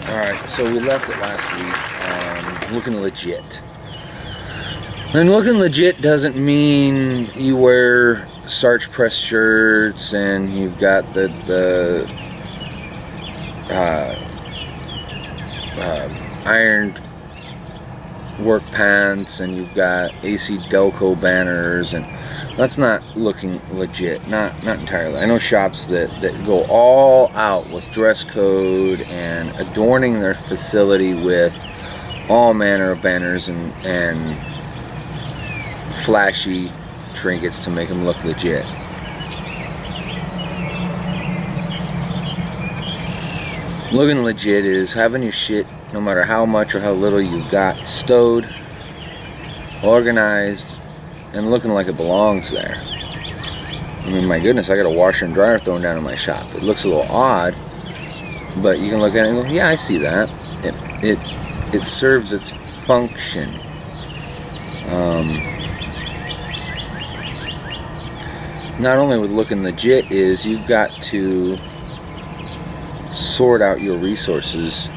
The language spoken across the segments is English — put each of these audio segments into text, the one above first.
Alright, so we left it last week looking legit. And looking legit doesn't mean you wear starch press shirts and you've got the ironed work pants and you've got AC Delco banners, and that's not looking legit. Not entirely. I know shops that go all out with dress code and adorning their facility with all manner of banners and flashy trinkets to make them look legit. Looking legit is having your shit, no matter how much or how little you've got, stowed, organized, and looking like it belongs there. I mean, my goodness, I got a washer and dryer thrown down in my shop. It looks a little odd, but you can look at it and go, yeah, I see that. It serves its function. Not only with looking legit is you've got to sort out your resources,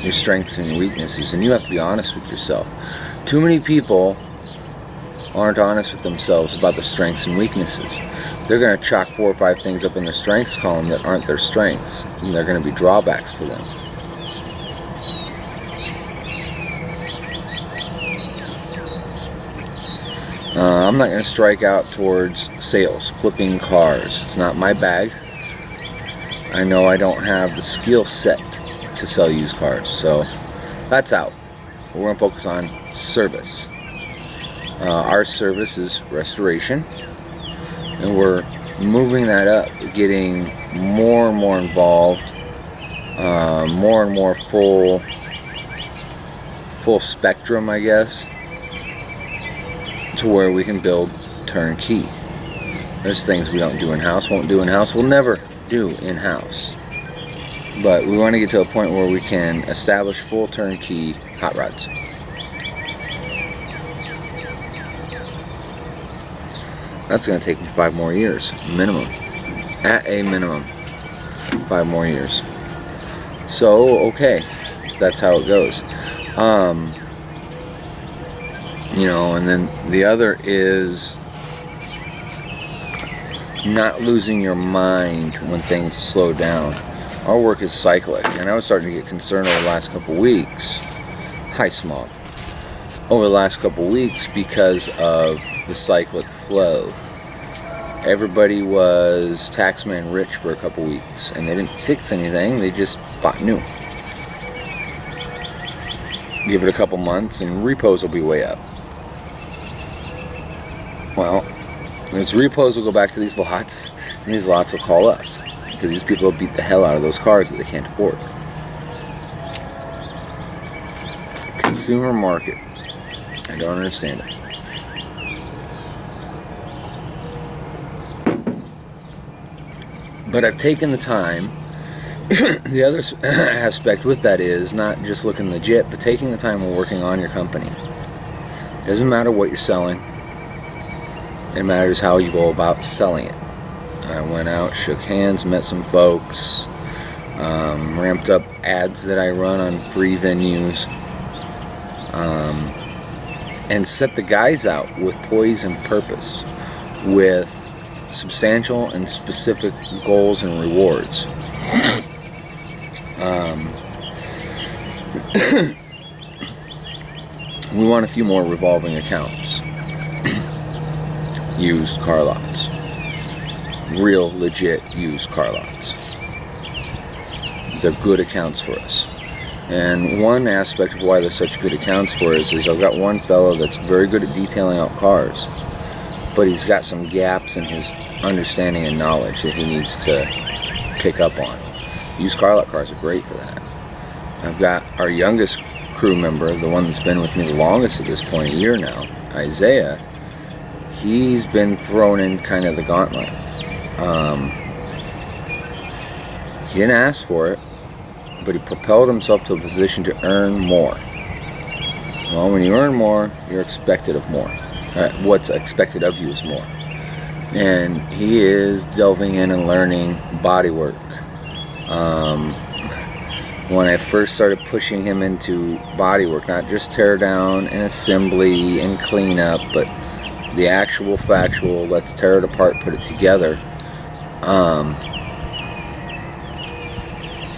your strengths and weaknesses, and you have to be honest with yourself. Too many people aren't honest with themselves about the strengths and weaknesses. They're going to chalk 4 or 5 things up in their strengths column that aren't their strengths, and they're going to be drawbacks for them. I'm not going to strike out towards sales, flipping cars. It's not my bag. I know I don't have the skill set to sell used cars, so that's out. We're going to focus on service. Our service is restoration, and we're moving that up, getting more and more involved, more and more full spectrum, I guess, to where we can build turnkey. There's things we don't do in-house, won't do in-house, we'll never do in-house. But we want to get to a point where we can establish full turnkey hot rods. That's going to take me 5 more years, minimum. At a minimum, 5 more years. So, okay, that's how it goes. And then the other is not losing your mind when things slow down. Our work is cyclic, and I was starting to get concerned over the last couple weeks. Hi, Smog. Over the last couple weeks because of the cyclic flow. Everybody was taxman rich for a couple weeks, and they didn't fix anything, they just bought new. Give it a couple months, and repos will be way up. Well, those repos will go back to these lots, and these lots will call us, because these people will beat the hell out of those cars that they can't afford. Consumer market. I don't understand it. But I've taken the time. The other aspect with that is not just looking legit, but taking the time and working on your company. It doesn't matter what you're selling. It matters how you go about selling it. I went out, shook hands, met some folks, ramped up ads that I run on free venues, and set the guys out with poise and purpose, with substantial and specific goals and rewards. We want a few more revolving accounts. Used car lots. Real, legit used car lots. They're good accounts for us. And one aspect of why they're such good accounts for us is I've got one fellow that's very good at detailing out cars, but he's got some gaps in his understanding and knowledge that he needs to pick up on. Used car lot cars are great for that. I've got our youngest crew member, the one that's been with me the longest at this point, a year now, Isaiah. He's been thrown in kind of the gauntlet. He didn't ask for it, but he propelled himself to a position to earn more. Well, when you earn more, you're expected of more. What's expected of you is more. And he is delving in and learning bodywork, when I first started pushing him into body work, not just tear down and assembly and cleanup, but the actual factual, let's tear it apart, put it together,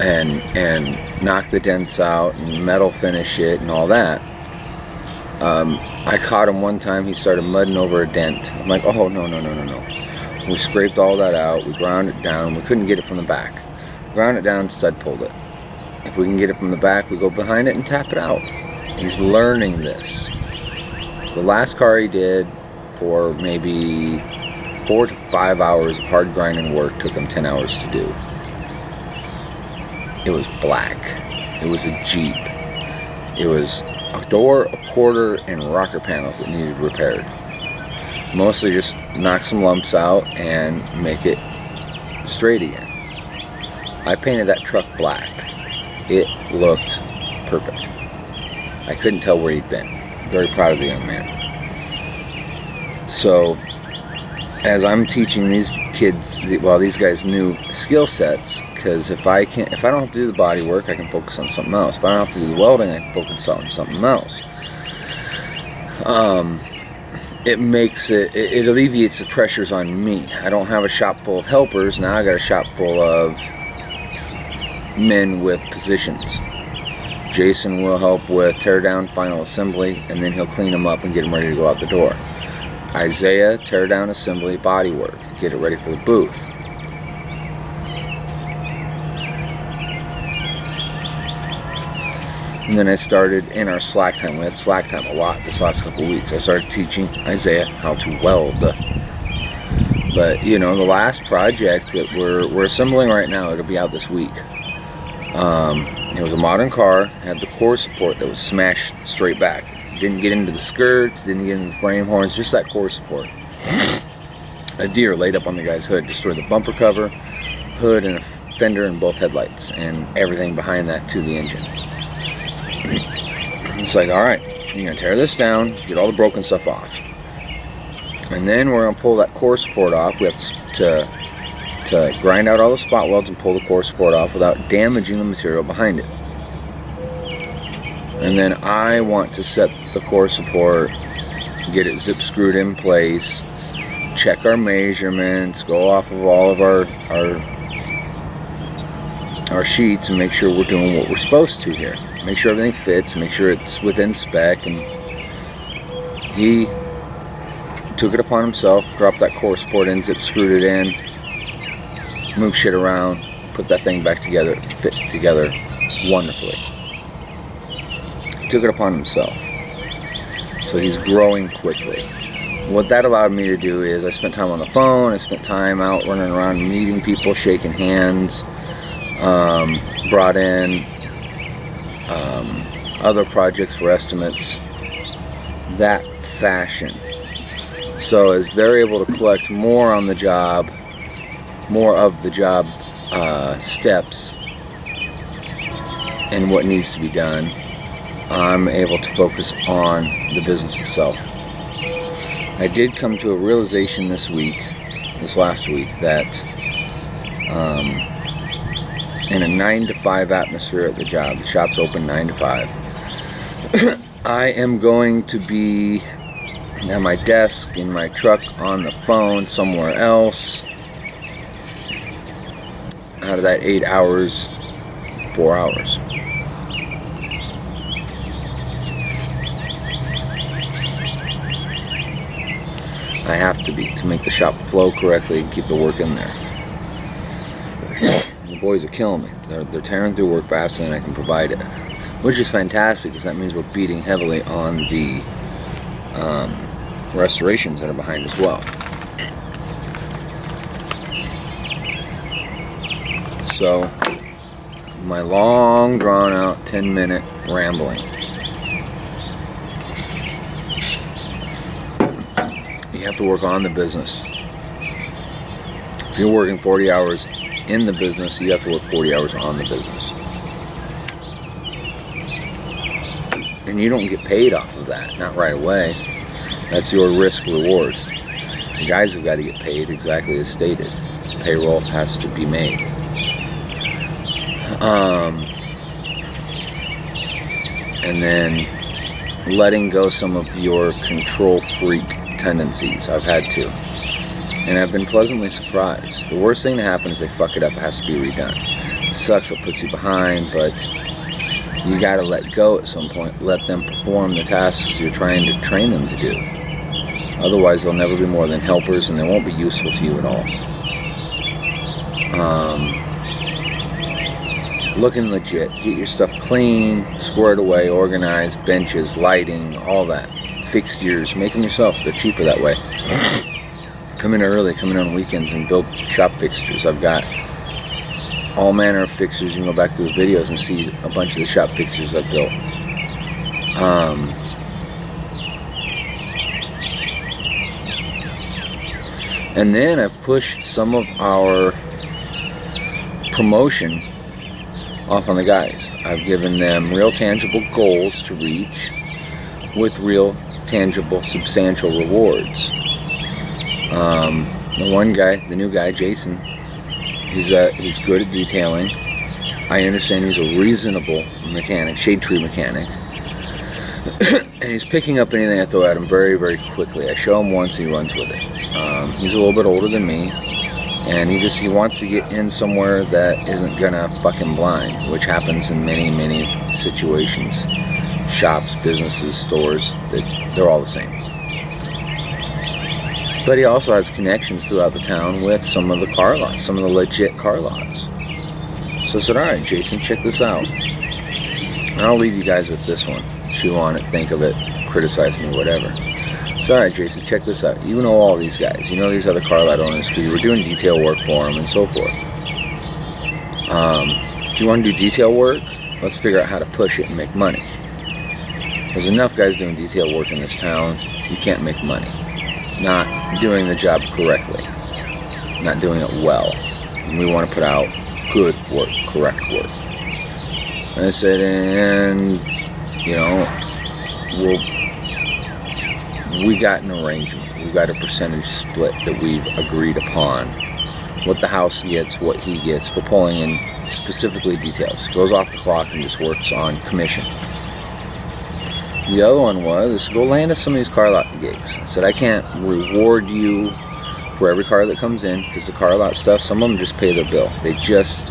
and knock the dents out and metal finish it and all that. I caught him one time, he started mudding over a dent. I'm like, oh, no. We scraped all that out, we ground it down, we couldn't get it from the back. Ground it down, stud pulled it. If we can get it from the back, we go behind it and tap it out. He's learning this. The last car he did for maybe 4 to 5 hours of hard grinding work took him 10 hours to do. It was black. It was a Jeep. It was a door, a quarter, and rocker panels that needed repaired. Mostly just knock some lumps out and make it straight again. I painted that truck black. It looked perfect. I couldn't tell where he'd been. Very proud of the young man. So, as I'm teaching these kids, these guys, new skill sets, because if I don't have to do the body work, I can focus on something else. If I don't have to do the welding, I can focus on something else. It alleviates the pressures on me. I don't have a shop full of helpers. Now I got a shop full of men with positions. Jason will help with tear down, final assembly, and then he'll clean them up and get them ready to go out the door. Isaiah, tear down, assembly, body work, get it ready for the booth. And then I started in our slack time. We had slack time a lot this last couple of weeks. I started teaching Isaiah how to weld. But the last project that we're assembling right now, it'll be out this week. It was a modern car, had the core support that was smashed straight back. Didn't get into the skirts, didn't get into the frame horns, just that core support. A deer laid up on the guy's hood, destroyed the bumper cover, hood, and a fender, and both headlights, and everything behind that to the engine. It's like, all right, you're going to tear this down, get all the broken stuff off. And then we're going to pull that core support off. We have to grind out all the spot welds and pull the core support off without damaging the material behind it. And then I want to set the core support, get it zip screwed in place, check our measurements, go off of all of our sheets and make sure we're doing what we're supposed to here. Make sure everything fits, make sure it's within spec. And he took it upon himself, dropped that core support in, zip screwed it in, moved shit around, put that thing back together, it fit together wonderfully. He took it upon himself. So he's growing quickly. What that allowed me to do is I spent time on the phone, I spent time out running around meeting people, shaking hands, brought in other projects for estimates, that fashion. So as they're able to collect more on the job, more of the job steps and what needs to be done, I'm able to focus on the business itself. I did come to a realization this last week, that in a 9 to 5 atmosphere at the job, the shop's open 9 to 5, I am going to be at my desk, in my truck, on the phone, somewhere else. Out of that 8 hours, 4 hours. I have to be, to make the shop flow correctly and keep the work in there. The boys are killing me. They're tearing through work faster than I can provide it, which is fantastic, because that means we're beating heavily on the restorations that are behind as well. So, my long, drawn-out, 10-minute rambling. You have to work on the business. If you're working 40 hours in the business, you have to work 40 hours on the business. And you don't get paid off of that, not right away. That's your risk reward. The guys have got to get paid exactly as stated. Payroll has to be made. and then letting go some of your control freak tendencies. I've had to, and I've been pleasantly surprised. The worst thing to happen is they fuck it up. It has to be redone. It sucks. It puts you behind, but you got to let go at some point. Let them perform the tasks you're trying to train them to do. Otherwise, they'll never be more than helpers, and they won't be useful to you at all. Looking legit. Get your stuff clean, squared away, organized, benches, lighting, all that. Fixtures. Make them yourself. They're cheaper that way. Come in early, come in on weekends, and build shop fixtures. I've got all manner of fixtures. You can go back through the videos and see a bunch of the shop fixtures I've built. And then I've pushed some of our promotion off on the guys. I've given them real tangible goals to reach with real tangible substantial rewards. The one guy, the new guy, Jason, he's good at detailing. I understand he's a reasonable mechanic, shade tree mechanic. And he's picking up anything I throw at him very, very quickly. I show him once, he runs with it. He's a little bit older than me, and he wants to get in somewhere that isn't gonna fucking blind, which happens in many, many situations. Shops, businesses, stores, they're all the same. But he also has connections throughout the town with some of the car lots, some of the legit car lots. So I said, all right, Jason, check this out. And I'll leave you guys with this one. Chew on it, think of it, criticize me, whatever. So, all right, Jason, check this out. You know all these guys. You know these other car lot owners because you were doing detail work for them and so forth. If you want to do detail work, let's figure out how to push it and make money. There's enough guys doing detail work in this town. You can't make money. Not doing the job correctly. Not doing it well. And we want to put out good work, correct work. And I said, and, you know, we got an arrangement. We've got a percentage split that we've agreed upon. What the house gets, what he gets for pulling in specifically details. Goes off the clock and just works on commission. The other one was, go land us some of these car lot gigs. I said, I can't reward you for every car that comes in, because the car lot stuff, some of them just pay their bill. They're just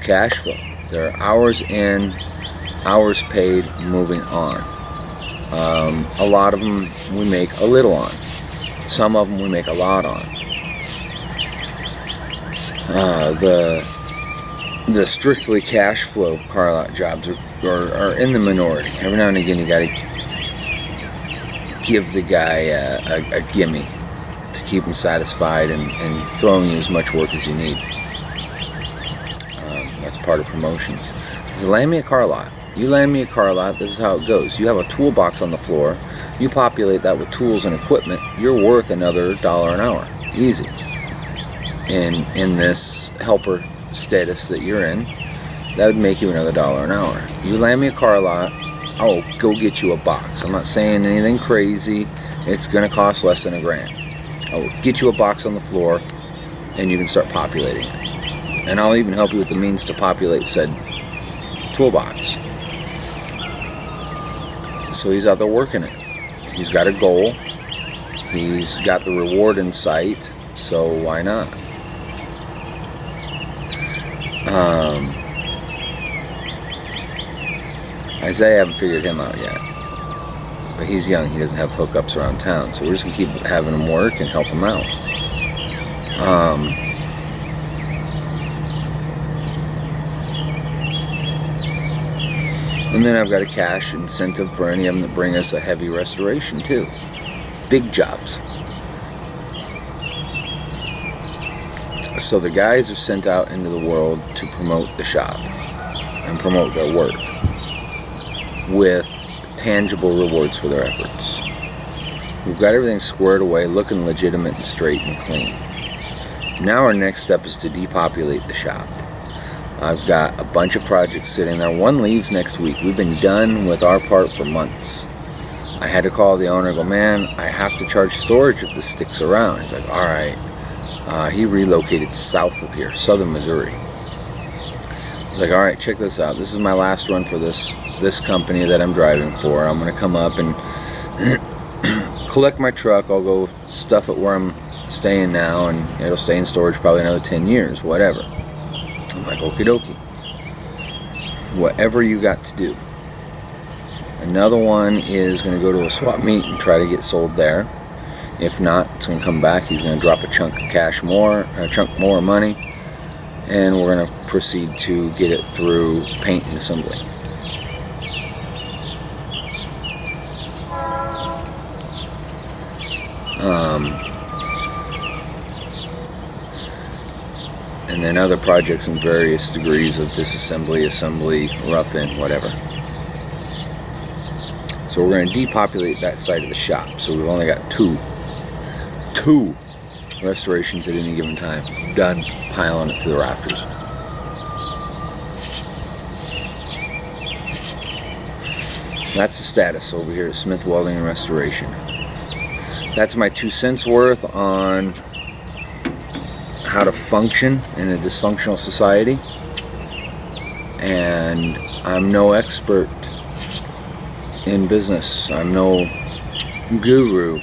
cash flow. They're hours in, hours paid, moving on. A lot of them we make a little on. Some of them we make a lot on. The strictly cash flow car lot jobs are in the minority. Every now and again you gotta give the guy a gimme to keep him satisfied and throwing you as much work as you need. That's part of promotions. So land me a car lot. You land me a car lot, this is how it goes. You have a toolbox on the floor, you populate that with tools and equipment, you're worth another $1 an hour. Easy. In this helper status that you're in, that would make you another $1 an hour. You land me a car lot, I'll go get you a box. I'm not saying anything crazy, it's gonna cost less than $1,000. I'll get you a box on the floor, and you can start populating it. And I'll even help you with the means to populate said toolbox. So he's out there working it. He's got a goal. He's got the reward in sight. So why not? Isaiah, I haven't figured him out yet. But he's young. He doesn't have hookups around town. So we're just going to keep having him work and help him out. And then I've got a cash incentive for any of them that bring us a heavy restoration too. Big jobs. So the guys are sent out into the world to promote the shop and promote their work with tangible rewards for their efforts. We've got everything squared away, looking legitimate and straight and clean. Now our next step is to depopulate the shop. I've got a bunch of projects sitting there. One leaves next week. We've been done with our part for months. I had to call the owner and go, man, I have to charge storage if this sticks around. He's like, all right. He relocated south of here, southern Missouri. It's like, all right, check this out. This is my last run for this company that I'm driving for. I'm going to come up and collect my truck. I'll go stuff it where I'm staying now, and it'll stay in storage probably another 10 years, whatever. I'm like, okie dokie. Whatever you got to do. Another one is going to go to a swap meet and try to get sold there. If not, it's going to come back. He's going to drop a chunk of cash more, a chunk more money, and we're going to proceed to get it through paint and assembly. And then other projects in various degrees of disassembly, assembly, rough-in, whatever. So we're going to depopulate that side of the shop. So we've only got two restorations at any given time done, piling it to the rafters. That's the status over here at Smith Welding and Restoration. That's my 2 cents worth on how to function in a dysfunctional society. And I'm no expert in business. I'm no guru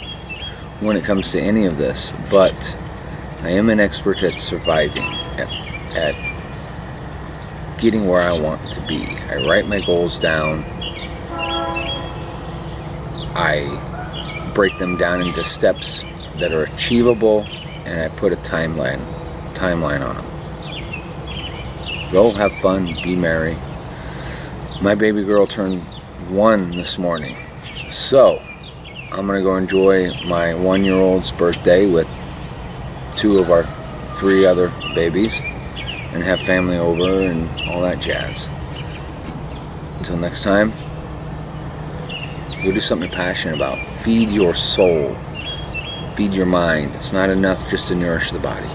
when it comes to any of this, but I am an expert at surviving, at getting where I want to be. I write my goals down. I break them down into steps that are achievable, and I put a timeline on them. Go have fun, be merry. My baby girl turned 1 this morning, so I'm gonna go enjoy my 1-year-old's birthday with 2 of our 3 other babies and have family over and all that jazz. Until next time, go do something you're passionate about. Feed your soul. Feed your mind. It's not enough just to nourish the body.